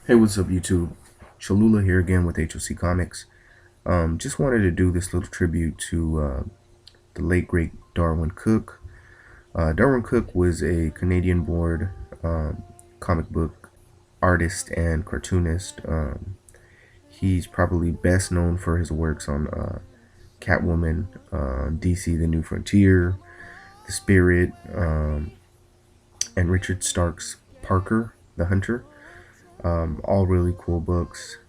Hey, what's up, YouTube? Cholula here again with HOC Comics. Just wanted to do this little tribute to the late great Darwyn Cooke. Darwyn Cooke was a Canadian-born comic book artist and cartoonist. He's probably best known for his works on Catwoman, DC: The New Frontier, The Spirit, and Richard Stark's Parker, the Hunter. All really cool books.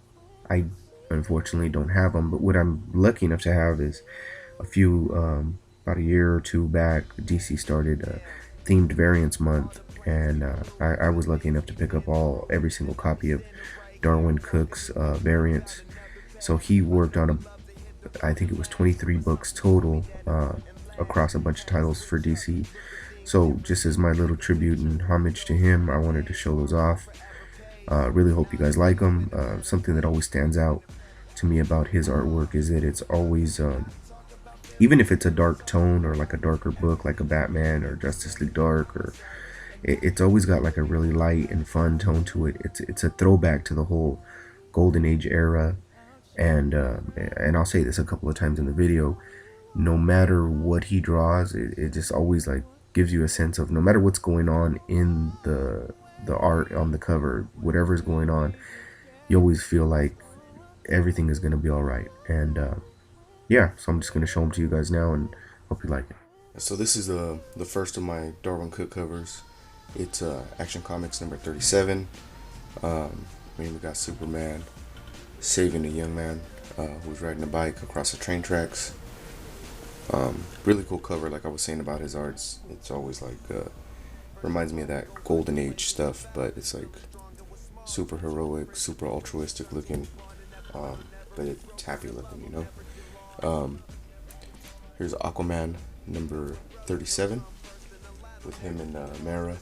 I unfortunately don't have them, but what I'm lucky enough to have is a few, about a year or two back, DC started a themed variants month, and I was lucky enough to pick up every single copy of Darwyn Cooke's variants. So he worked on I think it was 23 books total across a bunch of titles for DC. So just as my little tribute and homage to him, I wanted to show those off. Really hope you guys like them. Something that always stands out to me about his artwork is that it's always, even if it's a dark tone or like a darker book like a Batman or Justice League Dark, or it's always got like a really light and fun tone to it. It's a throwback to the whole Golden Age era, and I'll say this a couple of times in the video. No matter what he draws, it just always like gives you a sense of, no matter what's going on in the art on the cover, whatever's going on, you always feel like everything is going to be all right. And yeah, so I'm just going to show them to you guys now and hope you like it. So this is the first of my Darwyn Cooke covers. It's Action Comics number 37. We got Superman saving a young man who's riding a bike across the train tracks. Really cool cover. Like I was saying about his arts, it's always like reminds me of that Golden Age stuff, but it's like super heroic, super altruistic looking, but it's happy looking, you know. Here's Aquaman number 37 with him and Mara.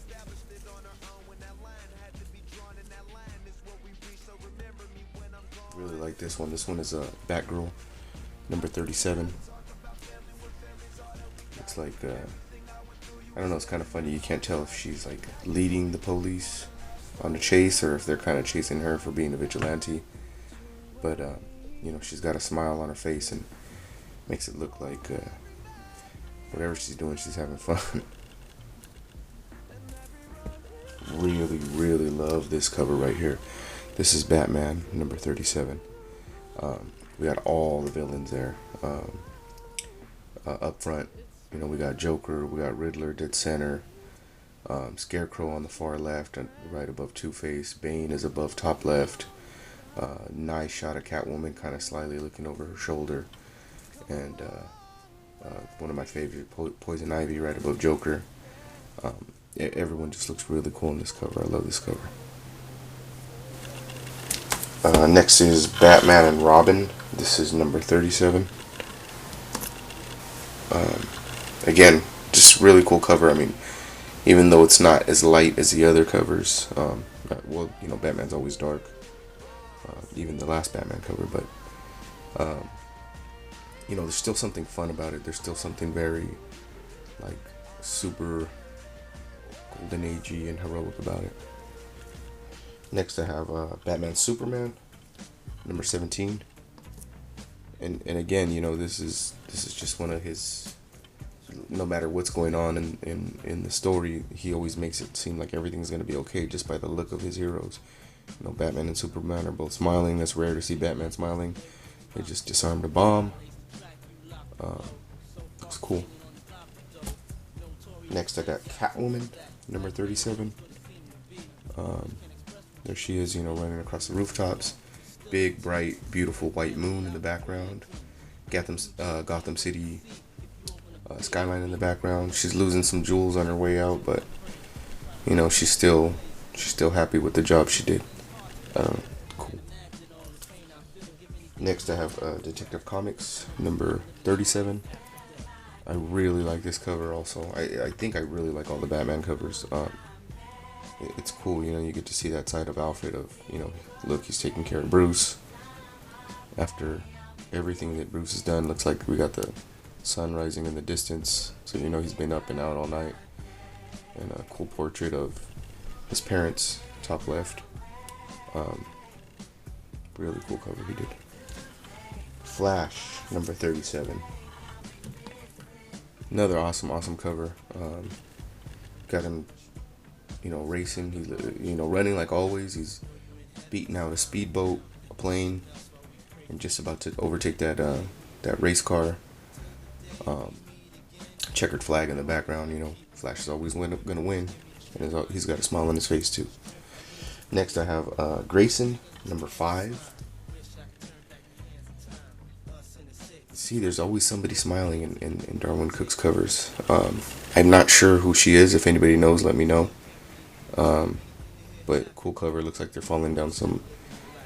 Really like this one. This one is Batgirl number 37. It's like I don't know, it's kind of funny. You can't tell if she's like leading the police on the chase or if they're kind of chasing her for being a vigilante. But you know, she's got a smile on her face and makes it look like whatever she's doing, she's having fun. Really love this cover right here. This is Batman number 37. We got all the villains there up front. You know, we got Joker, we got Riddler dead center, Scarecrow on the far left, and right above Two-Face. Bane is above top left. Nice shot of Catwoman, kind of slyly looking over her shoulder, and one of my favorite, Poison Ivy, right above Joker. Everyone just looks really cool in this cover. I love this cover. Next is Batman and Robin. This is number 37. Again, just really cool cover. I mean, even though it's not as light as the other covers, well, you know, Batman's always dark, even the last Batman cover, but you know, there's still something fun about it. There's still something very like super Golden Agey and heroic about it. Next I have Batman Superman number 17, and again, you know, this is just one of his, no matter what's going on in the story, he always makes it seem like everything's going to be okay just by the look of his heroes. You know, Batman and Superman are both smiling. That's rare to see Batman smiling. They just disarmed a bomb. Looks cool. Next I got Catwoman number 37. There she is, you know, running across the rooftops. Big, bright, beautiful white moon in the background. Gotham City skyline in the background. She's losing some jewels on her way out, but you know, she's still happy with the job she did. Cool. Next I have Detective Comics number 37. I really like this cover also. I think I really like all the Batman covers. It's cool, you know, you get to see that side of Alfred of, you know, look, he's taking care of Bruce. After everything that Bruce has done, looks like we got the sun rising in the distance, so you know he's been up and out all night. And a cool portrait of his parents, top left. Really cool cover he did. Flash, number 37. Another awesome cover. Got him, racing. He's, running like always. He's beating out a speedboat, a plane, and just about to overtake that race car. Checkered flag in the background. Flash is always gonna win, and he's got a smile on his face too. Next, I have Grayson, number 5. See, there's always somebody smiling in Darwyn Cooke's covers. I'm not sure who she is. If anybody knows, let me know. But cool cover. Looks like they're falling down some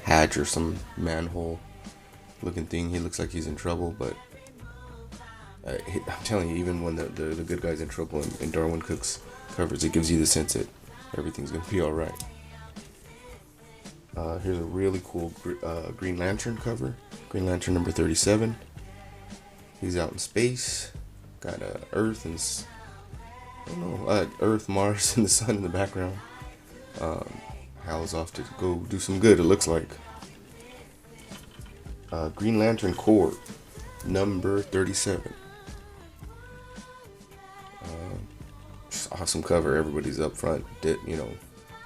hatch or some manhole looking thing. He looks like he's in trouble, but I'm telling you, even when the good guy's in trouble in Darwyn Cooke's covers, it gives you the sense that everything's gonna be all right. Here's a really cool Green Lantern cover. Green Lantern number 37. He's out in space. Got Earth and Earth, Mars, and the sun in the background. Hal's off to go do some good, it looks like. Green Lantern Corps, number 37. Awesome cover. Everybody's up front,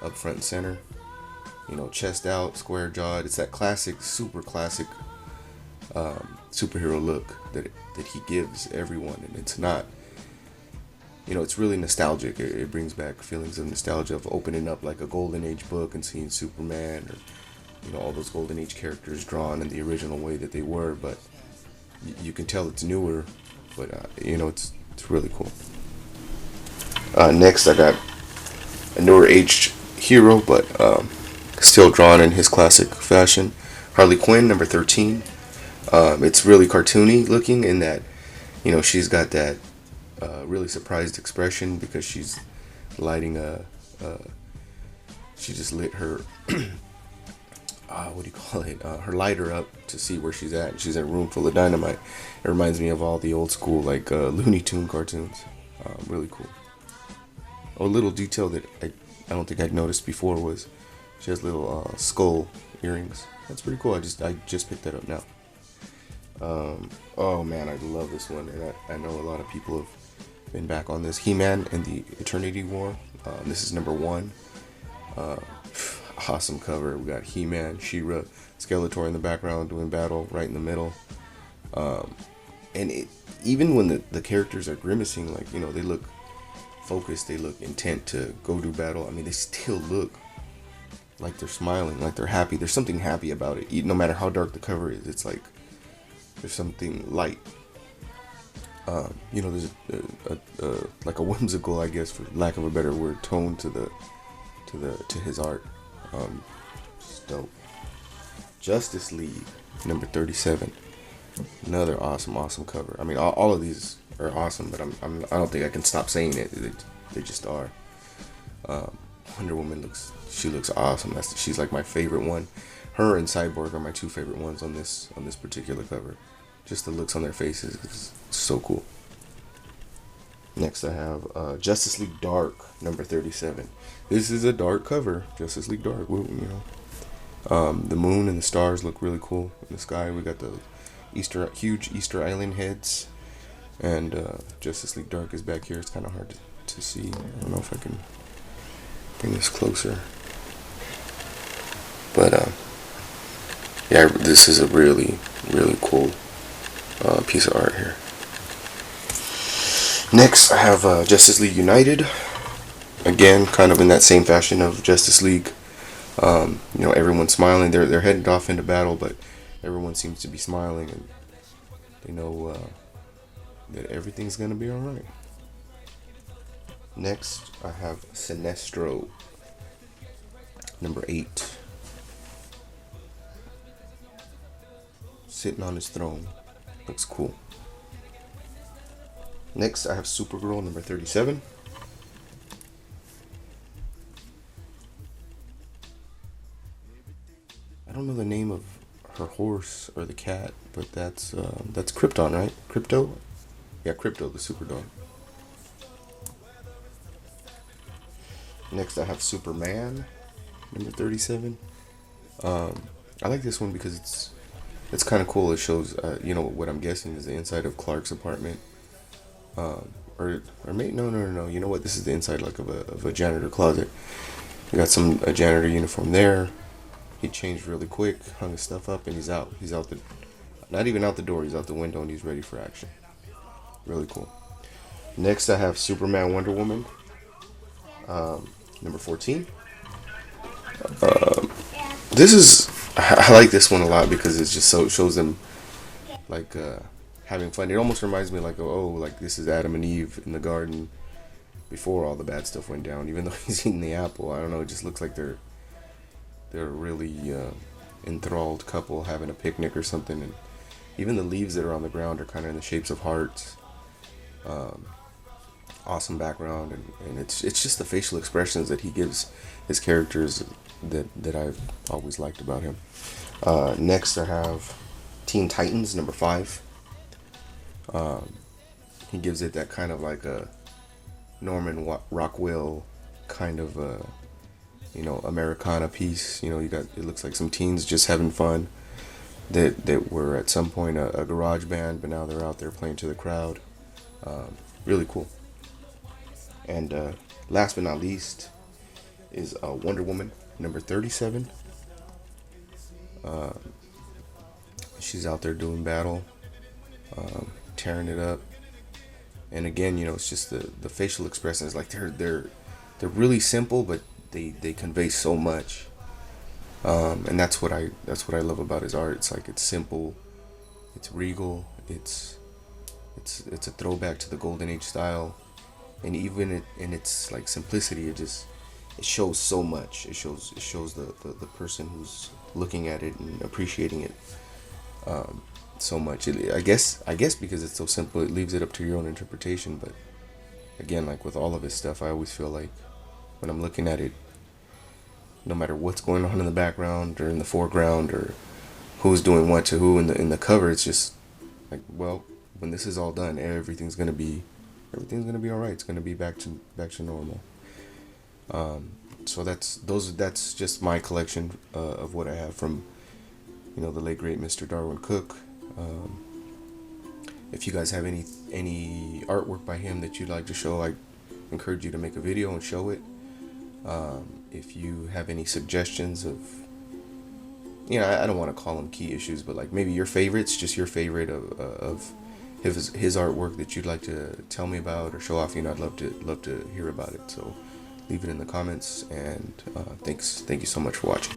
up front and center. Chest out, square jawed. It's that classic, super classic superhero look that he gives everyone, and it's not. It's really nostalgic. It brings back feelings of nostalgia of opening up like a Golden Age book and seeing Superman or all those Golden Age characters drawn in the original way that they were. But you can tell it's newer, but it's really cool. Next, I got a newer aged hero, but still drawn in his classic fashion. Harley Quinn, number 13. It's really cartoony looking in that, she's got that really surprised expression because she's lighting she just lit her, what do you call it? Her lighter up to see where she's at. She's in a room full of dynamite. It reminds me of all the old school, like Looney Tune cartoons. Really cool. A little detail that I don't think I'd noticed before was she has little skull earrings. That's pretty cool. I just picked that up now. Oh man, I love this one, and I know a lot of people have been back on this. He-Man and the Eternity War. This is number 1. Awesome cover. We got He-Man, She-Ra, Skeletor in the background doing battle right in the middle. And even when the characters are grimacing, like they look focused, they look intent to go do battle. I mean, they still look like they're smiling, like they're happy. There's something happy about it. No matter how dark the cover is, it's like there's something light. There's like a whimsical, I guess, for lack of a better word, tone to his art. Just dope. Justice League, number 37. Another awesome cover. I mean, all of these are awesome, but I don't think I can stop saying it. They just are. Wonder Woman looks awesome. She's like my favorite one. Her and Cyborg are my 2 favorite ones on this particular cover. Just the looks on their faces is so cool. Next, I have Justice League Dark, number 37. This is a dark cover. Justice League Dark. The moon and the stars look really cool in the sky. We got the huge Easter Island heads, and Justice League Dark is back here. It's kind of hard to see. I don't know if I can bring this closer, but yeah, this is a really cool piece of art here. Next, I have Justice League United. Again, kind of in that same fashion of Justice League. Everyone's smiling. They're headed off into battle, but everyone seems to be smiling, and they know that everything's gonna be all right. Next, I have Sinestro, number 8. Sitting on his throne. Looks cool. Next, I have Supergirl, number 37. I don't know the name of her horse or the cat, but that's Krypton, right? Crypto? Yeah, Crypto, the super dog. Next, I have Superman, number 37. I like this one because it's kind of cool. It shows, what I'm guessing is the inside of Clark's apartment. Or maybe no. You know what? This is the inside like of a janitor closet. We got a janitor uniform there. He changed really quick, hung his stuff up, and he's out. He's out the, not even out the door. He's out the window, and he's ready for action. Really cool. Next, I have Superman, Wonder Woman, number 14. This is I like this one a lot because it's just so it shows them like having fun. It almost reminds me like, oh, like this is Adam and Eve in the garden before all the bad stuff went down. Even though he's eating the apple, I don't know. It just looks like they're a really enthralled couple having a picnic or something. And even the leaves that are on the ground are kind of in the shapes of hearts. Awesome background, and it's just the facial expressions that he gives his characters that I've always liked about him. Next, I have Teen Titans number 5. He gives it that kind of like a Norman Rockwell kind of Americana piece. You got, it looks like some teens just having fun that were at some point a garage band, but now they're out there playing to the crowd. Really cool. And last but not least is Wonder Woman number 37. She's out there doing battle, tearing it up. And again, it's just the facial expressions. Like they're really simple, but they convey so much. And that's what I love about his art. It's like it's simple, it's regal, it's a throwback to the Golden Age style. And even in its like simplicity, it shows so much. It shows the person who's looking at it and appreciating it so much. I guess because it's so simple, it leaves it up to your own interpretation. But again, like with all of his stuff, I always feel like when I'm looking at it, no matter what's going on in the background or in the foreground or who's doing what to who in the cover, it's just like, well, when this is all done, everything's gonna be all right. It's gonna be back to normal. So that's just my collection of what I have from the late great Mr. Darwyn Cooke. If you guys have any artwork by him that you'd like to show, I encourage you to make a video and show it. If you have any suggestions of, I don't want to call them key issues, but like maybe your favorites, just your favorite of his artwork that you'd like to tell me about or show off, I'd love to hear about it. So leave it in the comments, and thank you so much for watching.